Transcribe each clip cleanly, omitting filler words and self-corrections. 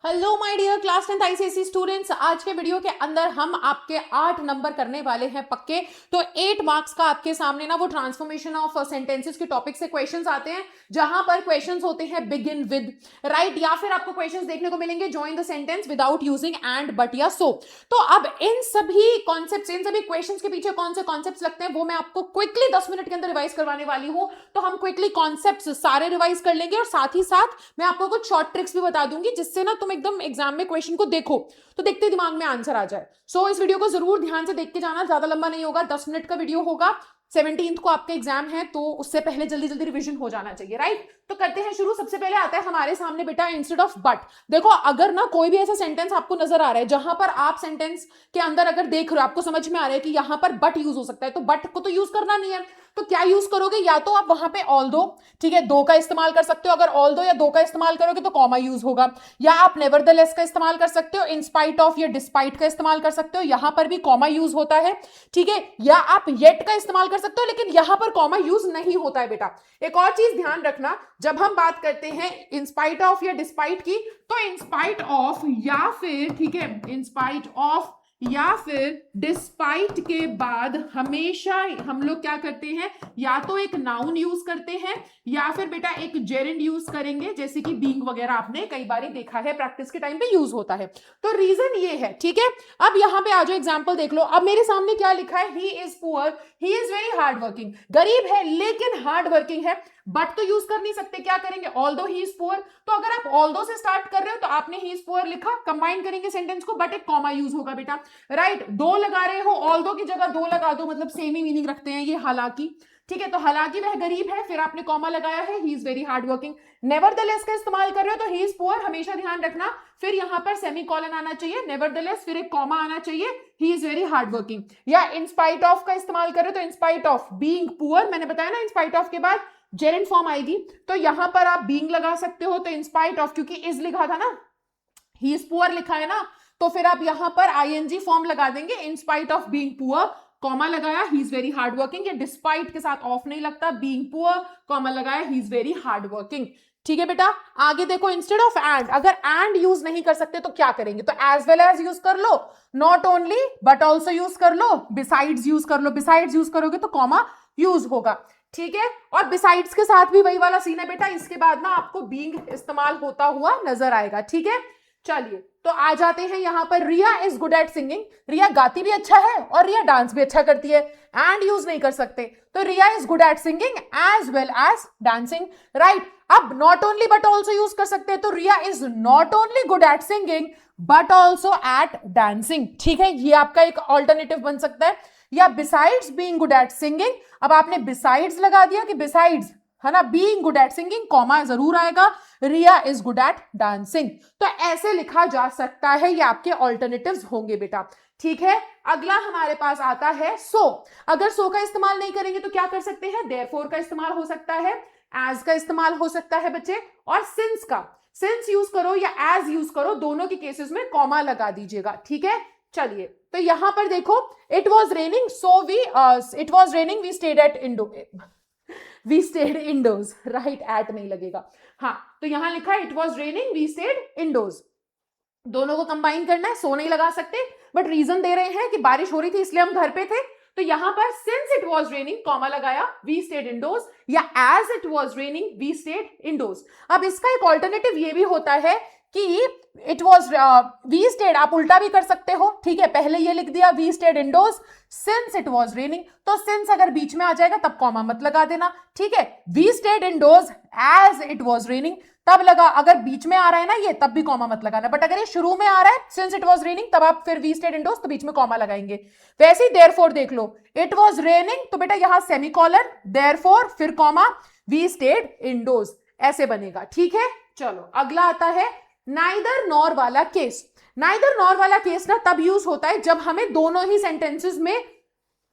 Hello my dear class 10th ICSE students. आज के video के अंदर हम आपके 8 नंबर करने वाले हैं पक्के। तो 8 मार्क्स का आपके सामने ना वो ट्रांसफॉर्मेशन ऑफ सेंटेंसेस के टॉपिक से क्वेश्चंस आते हैं, जहां पर क्वेश्चंस होते हैं बिगिन विद, राइट, या फिर आपको क्वेश्चंस देखने को मिलेंगे join the sentence without using and, but या सो। तो अब इन सभी कॉन्सेप्ट्स, इन सभी क्वेश्चंस के पीछे कौन से कॉन्सेप्ट्स लगते हैं वो मैं आपको क्विकली 10 मिनट के अंदर रिवाइज करवाने वाली हूं। तो हम क्विकली कॉन्सेप्ट्स सारे रिवाइज कर लेंगे और साथ ही साथ मैं आपको कुछ शॉर्ट ट्रिक्स भी बता दूंगी, जिससे ना तुम एकदम एग्जाम में क्वेश्चन को देखो तो देखते दिमाग में आंसर आ जाए। सो इस वीडियो को जरूर ध्यान से देख के जाना, ज्यादा लंबा नहीं होगा, 10 मिनट का वीडियो होगा। 17th को आपका एग्जाम है, तो उससे पहले जल्दी जल्दी रिवीजन हो जाना चाहिए, राइट। तो करते हैं शुरू। सबसे पहले आता है हमारे सामने बेटा इंस्टेड ऑफ बट। देखो, अगर ना कोई भी ऐसा सेंटेंस आपको नजर आ रहा है जहां पर आप सेंटेंस के अंदर अगर देख रहे हो, आपको समझ में आ रहा है कि यहां पर बट यूज हो सकता है, तो बट को तो यूज करना नहीं है। तो क्या यूज करोगे? या तो आप वहां पे ऑल दो, ठीक है, दो का इस्तेमाल कर सकते हो। अगर ऑल दो या दो का इस्तेमाल करोगे तो कॉमा यूज होगा। या आप नेवरदलेस का इस्तेमाल कर सकते हो, इन स्पाइट ऑफ या डिस्पाइट का इस्तेमाल कर सकते हो, यहां पर भी कॉमा यूज होता है, ठीक है। या आप येट का इस्तेमाल कर सकते हो, लेकिन यहां पर कॉमा यूज नहीं होता है बेटा। एक और चीज ध्यान रखना, जब हम बात करते हैं इन स्पाइट ऑफ या डिस्पाइट की, तो इन स्पाइट ऑफ या फिर, ठीक है, इन स्पाइट ऑफ या फिर डिस्पाइट के बाद हमेशा हम लोग क्या करते हैं, या तो एक नाउन यूज करते हैं या फिर बेटा एक जेरेंड यूज करेंगे, जैसे कि बीइंग वगैरह आपने कई बार देखा है, प्रैक्टिस के टाइम पे यूज होता है। तो रीजन ये है, ठीक है। अब यहां पे आ जाओ, एग्जांपल देख लो। अब मेरे सामने क्या लिखा है, he is poor, he is very hard working. गरीब है लेकिन हार्ड वर्किंग है, बट तो यूज कर नहीं सकते, क्या करेंगे, ऑल्दो ही इज पुअर। तो अगर आप ऑल्दो से स्टार्ट कर रहे हो तो आपने ही इज पुअर लिखा, कंबाइन करेंगे सेंटेंस को, बट एक कॉमा यूज होगा बेटा, राइट। दो लगा रहे हो, ऑल्दो की जगह दो लगा दो, मतलब सेम ही मीनिंग रखते हैं ये, हालांकि, ठीक है। तो हालांकि वह गरीब है, फिर आपने कॉमा लगाया है, ही is very hard working. Nevertheless का इस्तेमाल कर रहे हो तो ही इज पुअर, हमेशा ध्यान रखना, फिर यहां पर सेमी कॉलन आना चाहिए, नेवरदलेस फिर एक कॉमा आना चाहिए, ही इज वेरी हार्ड वर्किंग। या इन स्पाइट ऑफ का इस्तेमाल कर रहे हो तो इन स्पाइट ऑफ बीइंग पुअर, मैंने बताया ना, इन स्पाइट ऑफ के बाद जेरेंट फॉर्म आएगी, तो यहां पर आप बीइंग लगा सकते हो। तो इन स्पाइट ऑफ, क्योंकि इज लिखा था ना, ही इज पुअर लिखा है ना, तो फिर आप यहां पर आईएनजी फॉर्म लगा देंगे, in spite of being poor, comma लगाया, he is very hard working. या डिस्पाइट के साथ ऑफ नहीं लगता, बीइंग पुअर, कॉमा लगाया, he is very hard working, ठीक है बेटा। आगे देखो, इंस्टेड ऑफ एंड, अगर एंड यूज नहीं कर सकते तो क्या करेंगे, तो एज वेल एज यूज कर लो, not only but also use कर लो, बिसाइड्स यूज कर लो। बिसाइड्स यूज करोगे तो कॉमा यूज होगा, ठीक है। और बिसाइड्स के साथ भी वही वाला सीन है बेटा, इसके बाद ना आपको बीइंग इस्तेमाल होता हुआ नजर आएगा, ठीक है। चलिए, तो आ जाते हैं यहां पर, रिया इज गुड एट सिंगिंग। रिया गाती भी अच्छा है और रिया डांस भी अच्छा करती है, एंड यूज नहीं कर सकते, तो Riya is good at singing as well as dancing, right. अब not only but also use कर सकते हैं, तो Riya is not only good at singing but also at dancing, ठीक है। ये आपका एक ऑल्टरनेटिव बन सकता है। या besides being good at singing, अब आपने बिसाइड्स लगा दिया कि बिसाइड्स, है ना, being good at singing, comma जरूर आएगा, रिया इज गुड एट डांसिंग। तो ऐसे लिखा जा सकता है, ये आपके ऑल्टरनेटिव्स होंगे बेटा, ठीक है। अगला हमारे पास आता है सो। अगर सो का इस्तेमाल नहीं करेंगे तो क्या कर सकते हैं, देयरफॉर का इस्तेमाल हो सकता है, एज का इस्तेमाल हो सकता है बच्चे, और सिंस का, सिंस यूज करो या एज यूज करो, दोनों के केसेस में कॉमा लगा दीजिएगा, ठीक है। चलिए, तो यहां पर देखो, it was raining so we, it was raining we stayed at indoor, we stayed indoors, right, at नहीं लगेगा, हाँ। तो यहां लिखा है it was raining we stayed indoors, दोनों को कंबाइन करना है, सो नहीं लगा सकते, बट रीजन दे रहे हैं कि बारिश हो रही थी इसलिए हम घर पे थे, तो यहां पर since it was raining, comma लगाया, वी स्टेड इंडोर्स, या as it was raining we stayed indoors. अब इसका एक ऑल्टरनेटिव ये भी होता है कि इट वॉज वी स्टेड, आप उल्टा भी कर सकते हो, ठीक है। पहले ये लिख दिया we stayed indoors since it was raining, तो सिंस अगर बीच में आ जाएगा तब कॉमा मत लगा देना, ठीक है। We stayed indoors as it was raining तब लगा, अगर बीच में आ रहा है ना ये, तब भी कॉमा मत लगाना, बट अगर ये शुरू में आ रहा है सिंस इट वॉज रेनिंग, तब आप फिर वी स्टेड इंडोर्स, तो बीच में कॉमा लगाएंगे। वैसे ही देयरफॉर देख लो, इट वॉज रेनिंग, तो बेटा यहां सेमीकोलन, देयरफॉर फिर कॉमा, वी स्टेड इंडोर्स, ऐसे बनेगा, ठीक है। चलो, अगला आता है नाइदर नॉर वाला केस। नाइदर नॉर वाला केस ना तब यूज होता है जब हमें दोनों ही सेंटेंसेस में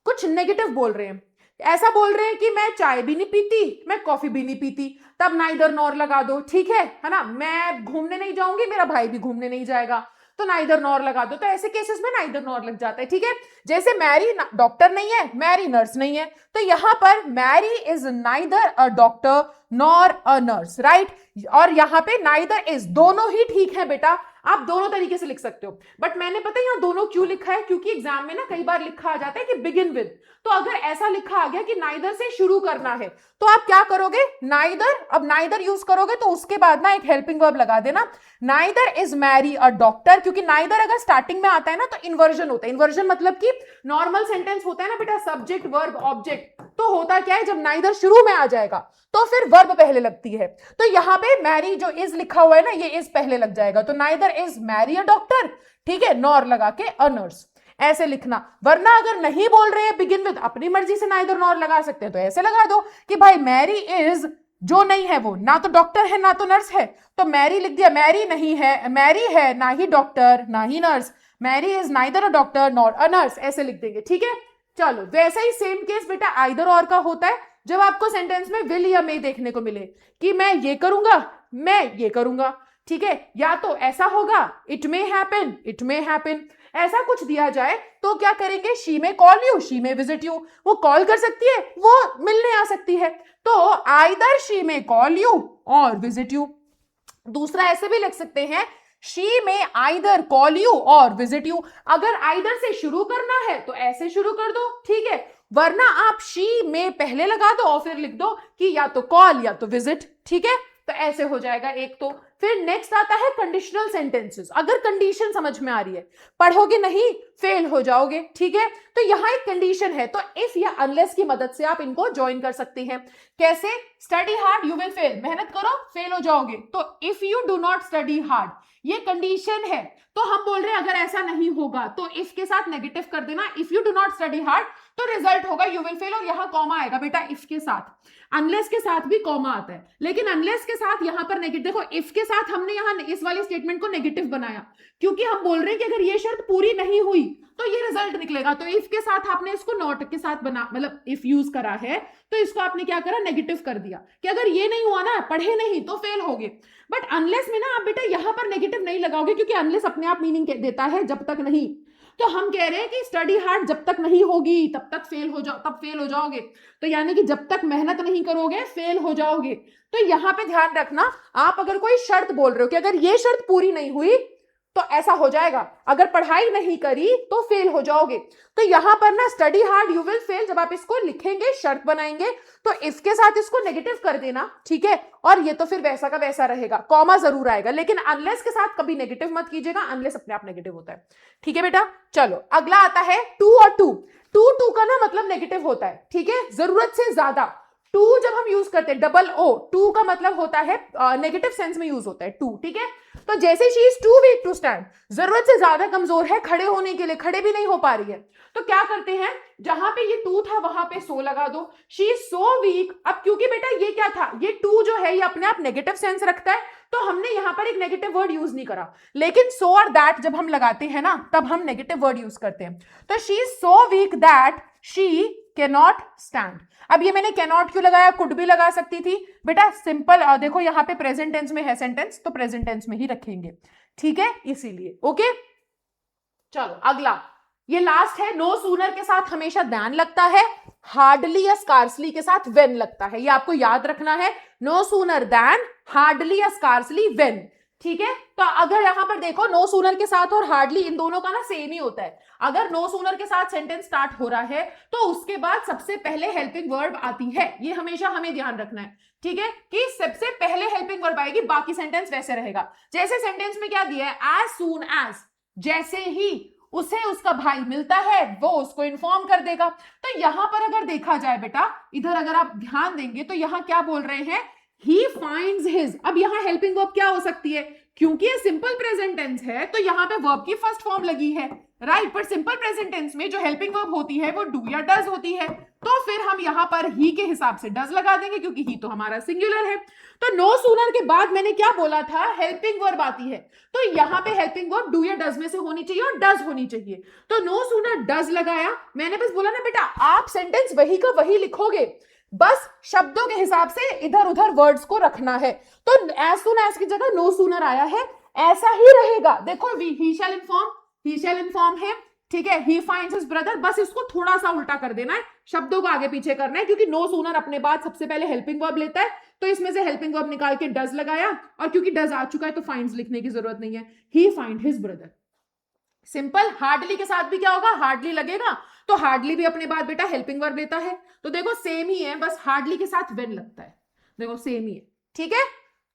कुछ नेगेटिव बोल रहे हैं, ऐसा बोल रहे हैं कि मैं चाय भी नहीं पीती, मैं कॉफी भी नहीं पीती, तब नाइदर नॉर लगा दो, ठीक है ना। मैं घूमने नहीं जाऊंगी, मेरा भाई भी घूमने नहीं जाएगा, तो नाइदर नॉर लगा दो, तो ऐसे केसेस में नाइदर नॉर लग जाता है, ठीक है। जैसे मैरी डॉक्टर नहीं है, मैरी नर्स नहीं है, तो यहां पर Mary is neither a doctor nor a nurse, right. और यहाँ पे नाइदर इज, दोनों ही ठीक है बेटा, आप दोनों तरीके से लिख सकते हो। बट मैंने पता है यहाँ दोनों क्यों लिखा है, क्योंकि एग्जाम में ना कई बार लिखा आ जाता है कि बिगिन विद, तो अगर ऐसा लिखा आ गया कि नाइदर से शुरू करना है तो आप क्या करोगे, नाइदर, अब नाइदर यूज करोगे तो उसके बाद ना एक हेल्पिंग वर्ब लगा देना, neither is marry a doctor, क्योंकि नाइदर अगर स्टार्टिंग में आता है ना तो इन्वर्जन होता है। इन्वर्जन मतलब कि नॉर्मल सेंटेंस होता है ना बेटा, सब्जेक्ट वर्ब ऑब्जेक्ट, तो होता क्या है जब नाइदर शुरू में आ जाएगा तो फिर वर्ब पहले लगती है। तो यहां पे मैरी जो इज लिखा हुआ है ना, ये इज पहले लग जाएगा, तो neither is marry a doctor, ठीक है, नॉर लगा के अ नर्स, ऐसे लिखना। वरना अगर नहीं बोल रहे हैं बिगिन विद, अपनी मर्जी से नाइदर नॉर लगा सकते हैं, तो ऐसे लगा दो कि भाई मैरी इज, जो नहीं है वो ना तो डॉक्टर है ना तो नर्स है, तो मैरी लिख दिया, मैरी नहीं है, मैरी है ना ही डॉक्टर ना ही nurse, Mary is neither a doctor nor a nurse, ऐसे लिख देंगे, ठीक है। चलो वैसा ही सेम केस बेटा आइदर और का होता है, जब आपको सेंटेंस में विल या मे देखने को मिले कि मैं ये करूंगा, मैं ये करूंगा, ठीक है, या तो ऐसा होगा, it may happen, it may happen, ऐसा कुछ दिया जाए तो क्या करेंगे, शी में कॉल यू, शी में विजिट यू, वो कॉल कर सकती है, वो मिलने आ सकती है, तो आइदर शी में कॉल यू और विजिट यू। दूसरा ऐसे भी लिख सकते हैं, शी में आइदर कॉल यू और विजिट यू, अगर आइदर से शुरू करना है तो ऐसे शुरू कर दो, ठीक है, वरना आप शी में पहले लगा दो और फिर लिख दो कि या तो कॉल या तो विजिट, ठीक है, तो ऐसे हो जाएगा एक तो। फिर नेक्स्ट आता है कंडीशनल सेंटेंसेस, अगर कंडीशन समझ में आ रही है, पढ़ोगे नहीं फेल हो जाओगे, ठीक है, तो यहां एक कंडीशन है, तो इफ या अनलेस की मदद से आप इनको ज्वाइन कर सकते हैं। कैसे, study hard you will fail, मेहनत करो फेल हो जाओगे, तो if you do not study hard, ये कंडीशन है, तो हम बोल रहे हैं अगर ऐसा नहीं होगा तो इफ के साथ नेगेटिव कर देना, if you do not study hard तो रिजल्ट होगा यू विल फेल, और यहां कॉमा आएगा बेटा इफ के साथ, अनलेस के साथ भी कॉमा आता है, लेकिन अनलेस के साथ यहां पर नेगेटिव, देखो इफ के साथ हमने यहां इस वाली स्टेटमेंट को नेगेटिव बनाया, क्योंकि हम बोल रहे हैं कि अगर ये शर्त पूरी नहीं हुई तो ये रिजल्ट निकलेगा, तो इफ के साथ आपने इसको नॉट के साथ बना, मतलब इफ यूज करा है तो इसको आपने क्या करा, नेगेटिव कर दिया कि अगर ये नहीं हुआ ना, पढ़े नहीं तो फेल होगे। बट अनलेस में ना आप बेटा यहां पर नेगेटिव नहीं लगाओगे, क्योंकि अनलेस अपने आप मीनिंग देता है जब तक नहीं, तो हम कह रहे हैं कि स्टडी हार्ड जब तक नहीं होगी तब तक फेल हो जाओ, तब फेल हो जाओगे, तो यानी कि जब तक मेहनत नहीं करोगे फेल हो जाओगे। तो यहां पे ध्यान रखना, आप अगर कोई शर्त बोल रहे हो कि अगर ये शर्त पूरी नहीं हुई तो ऐसा हो जाएगा, अगर पढ़ाई नहीं करी तो फेल हो जाओगे, तो यहां पर ना study hard you will fail, जब आप इसको लिखेंगे शर्त बनाएंगे तो इसके साथ इसको नेगेटिव कर देना, ठीक है, और ये तो फिर वैसा का वैसा रहेगा, कॉमा जरूर आएगा, लेकिन अनलेस के साथ कभी नेगेटिव मत कीजिएगा, अनलेस अपने आप नेगेटिव होता है, ठीक है बेटा। चलो अगला आता है टू और टू, टू टू का ना मतलब नेगेटिव होता है, ठीक है, जरूरत से ज्यादा, टू जब हम यूज करते हैं डबल ओ, टू का मतलब होता है नेगेटिव सेंस में यूज होता है टू, ठीक है, तो जैसे she is too weak to stand, जरूरत से ज्यादा कमजोर है खड़े होने के लिए, खड़े भी नहीं हो पा रही है, तो क्या करते हैं, जहां पे ये टू था वहां पे सो लगा दो, शी इज सो वीक। अब क्योंकि बेटा ये क्या था, ये टू जो है ये अपने आप नेगेटिव सेंस रखता है, तो हमने यहां पर एक नेगेटिव वर्ड यूज नहीं करा, लेकिन सो और दैट जब हम लगाते हैं ना तब हम नेगेटिव वर्ड यूज करते हैं, तो she is so weak that she can not stand. अब ये मैंने कैन नॉट क्यों लगाया, कुड भी लगा सकती थी बेटा, सिंपल देखो यहाँ पे प्रेजेंट टेंस में है सेंटेंस, तो प्रेजेंट टेंस में ही रखेंगे, ठीक है, इसीलिए, ओके। चलो अगला, ये लास्ट है, नो सूनर के साथ हमेशा दैन लगता है, हार्डली या स्कार्सली के साथ वेन लगता है, ये आपको याद रखना है, नो सूनर दैन, हार्डली या स्कार्सली वेन, ठीक है। तो अगर यहां पर देखो नो सूनर के साथ और हार्डली इन दोनों का ना सेम ही होता है, अगर नो सूनर के साथ सेंटेंस स्टार्ट हो रहा है तो उसके बाद सबसे पहले हेल्पिंग वर्ब आती है, ये हमेशा हमें ध्यान रखना है, ठीक है, कि सबसे पहले हेल्पिंग वर्ब आएगी, बाकी सेंटेंस वैसे रहेगा। जैसे सेंटेंस में क्या दिया है, एज सून एज, जैसे ही उसे उसका भाई मिलता है वो उसको इन्फॉर्म कर देगा, तो यहां पर अगर देखा जाए बेटा, इधर अगर आप ध्यान देंगे तो यहां क्या बोल रहे हैं, he finds his, अब यहां हेल्पिंग वर्ब क्या हो सकती है, क्योंकि ये सिंपल प्रेजेंट टेंस है तो यहां पे वर्ब की फर्स्ट फॉर्म लगी है, राइट, पर सिंपल प्रेजेंट टेंस में जो हेल्पिंग वर्ब होती है वो डू या डज होती है, तो फिर हम यहां पर ही के हिसाब से डज लगा देंगे, क्योंकि ही तो हमारा सिंगुलर है। तो नो सूनर के बाद मैंने क्या बोला था, हेल्पिंग वर्ब आती है, तो यहां पे हेल्पिंग वर्ब डू या डज में से होनी चाहिए और डज होनी चाहिए, तो नो सूनर डज लगाया, मैंने बस बोला ना बेटा आप सेंटेंस वही का वही लिखोगे, बस शब्दों के हिसाब से इधर उधर वर्ड्स को रखना है, तो एज सून एज की जगह नो सूनर आया है, ऐसा ही रहेगा, देखो ही शैल इन्फॉर्म है, ठीक है, ही फाइंड्स हिज ब्रदर, बस इसको थोड़ा सा उल्टा कर देना है, शब्दों को आगे पीछे करना है, क्योंकि नो सूनर अपने बाद सबसे पहले हेल्पिंग वर्ब लेता है, तो इसमें से हेल्पिंग वर्ब निकाल के डज लगाया, और क्योंकि डज आ चुका है तो फाइंड्स लिखने की जरूरत नहीं है, he find his brother. Simple. Hardly के साथ भी क्या होगा, हार्डली लगेगा, तो हार्डली भी अपने बाद बेटा हेल्पिंग वर्ब लेता है, तो देखो सेम ही है, बस हार्डली के साथ वेन लगता है, देखो सेम ही है, ठीक है।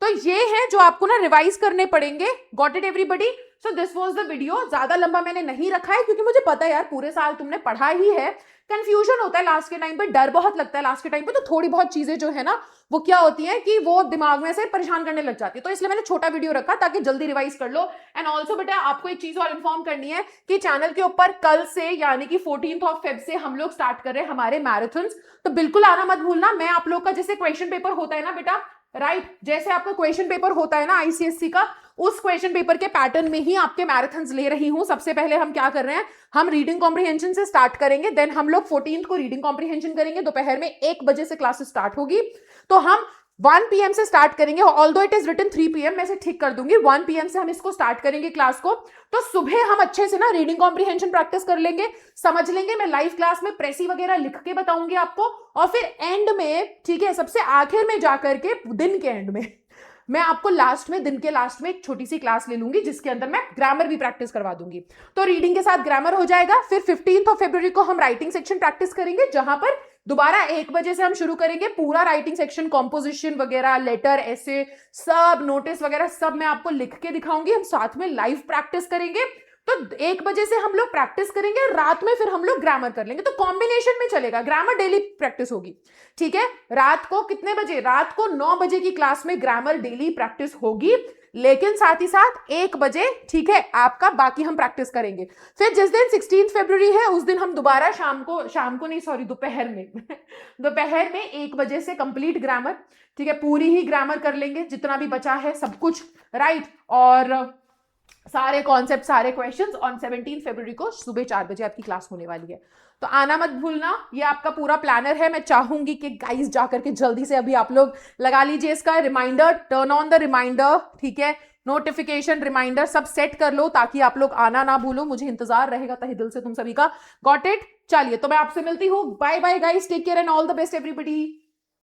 तो ये है जो आपको ना रिवाइज करने पड़ेंगे। Got it everybody? So this was the video. ज्यादा लंबा मैंने नहीं रखा है क्योंकि मुझे पता है यार पूरे साल तुमने पढ़ा ही है, कंफ्यूजन होता है लास्ट के टाइम पे, डर बहुत लगता है लास्ट के टाइम पे, तो थोड़ी बहुत चीजें जो है ना वो क्या होती है कि वो दिमाग में से परेशान करने लग जाती है, तो इसलिए मैंने छोटा वीडियो रखा ताकि जल्दी रिवाइज कर लो। एंड ऑल्सो बेटा आपको एक चीज और इन्फॉर्म करनी है कि चैनल के ऊपर कल से यानी कि 14 फेब से हम लोग स्टार्ट कर रहे हैं हमारे मैराथन्स, तो बिल्कुल आना मत भूलना। मैं आप लोग का जैसे क्वेश्चन पेपर होता है ना बेटा, राइट, जैसे आपका क्वेश्चन पेपर होता है ना आईसीएससी का, उस क्वेश्चन पेपर के पैटर्न में ही आपके मैराथन्स ले रही हूं। सबसे पहले हम क्या कर रहे हैं, हम रीडिंग कॉम्प्रिहेंशन से स्टार्ट करेंगे, देन हम लोग 14 को रीडिंग कॉम्प्रिहेंशन करेंगे, दोपहर में 1 बजे से क्लासेस स्टार्ट होगी, तो हम 1 PM से स्टार्ट करेंगे, although it is written 3 PM, मैं इसे ठीक कर दूंगी, 1 PM से हम इसको स्टार्ट करेंगे क्लास को। तो सुबह हम अच्छे से ना रीडिंग कॉम्प्रिहेंशन प्रैक्टिस कर लेंगे, समझ लेंगे, मैं लाइव क्लास में प्रेसी वगैरह लिख के बताऊंगी आपको, और फिर एंड में, ठीक है, सबसे आखिर में जाकर के दिन के एंड में मैं आपको लास्ट में, दिन के लास्ट में एक छोटी सी क्लास ले लूंगी जिसके अंदर मैं ग्रामर भी प्रैक्टिस करवा दूंगी, तो रीडिंग के साथ ग्रामर हो जाएगा। फिर 15 फरवरी को हम राइटिंग सेक्शन प्रैक्टिस करेंगे, जहां पर दोबारा 1 बजे से हम शुरू करेंगे पूरा राइटिंग सेक्शन, कॉम्पोजिशन वगैरह, लेटर, ऐसे सब, नोटिस वगैरह सब मैं आपको लिख के दिखाऊंगी, हम साथ में लाइव प्रैक्टिस करेंगे। तो 1 बजे से हम लोग प्रैक्टिस करेंगे, रात में फिर हम लोग ग्रामर कर लेंगे, तो कॉम्बिनेशन में चलेगा, ग्रामर डेली प्रैक्टिस होगी, ठीक है। रात को कितने बजे, रात को 9 बजे की क्लास में ग्रामर डेली प्रैक्टिस होगी, लेकिन साथ ही साथ 1 बजे, ठीक है, आपका बाकी हम प्रैक्टिस करेंगे। फिर जिस दिन 16 फरवरी है उस दिन हम दोबारा शाम को नहीं, सॉरी, दोपहर में दोपहर में 1 बजे से कंप्लीट ग्रामर, ठीक है, पूरी ही ग्रामर कर लेंगे, जितना भी बचा है सब कुछ, राइट, और सारे कॉन्सेप्ट, सारे क्वेश्चंस ऑन 17 फरवरी को सुबह 4 बजे आपकी क्लास होने वाली है, तो आना मत भूलना। ये आपका पूरा प्लानर है, मैं चाहूंगी कि गाइस जाकर के जल्दी से अभी आप लोग लगा लीजिए इसका reminder, turn on the reminder, ठीक है, नोटिफिकेशन, रिमाइंडर सब सेट कर लो ताकि आप लोग आना ना भूलो, मुझे इंतजार रहेगा तहे दिल से तुम सभी का। Got it? चलिए, तो मैं आपसे मिलती हूँ, bye bye guys, take care and all the best everybody.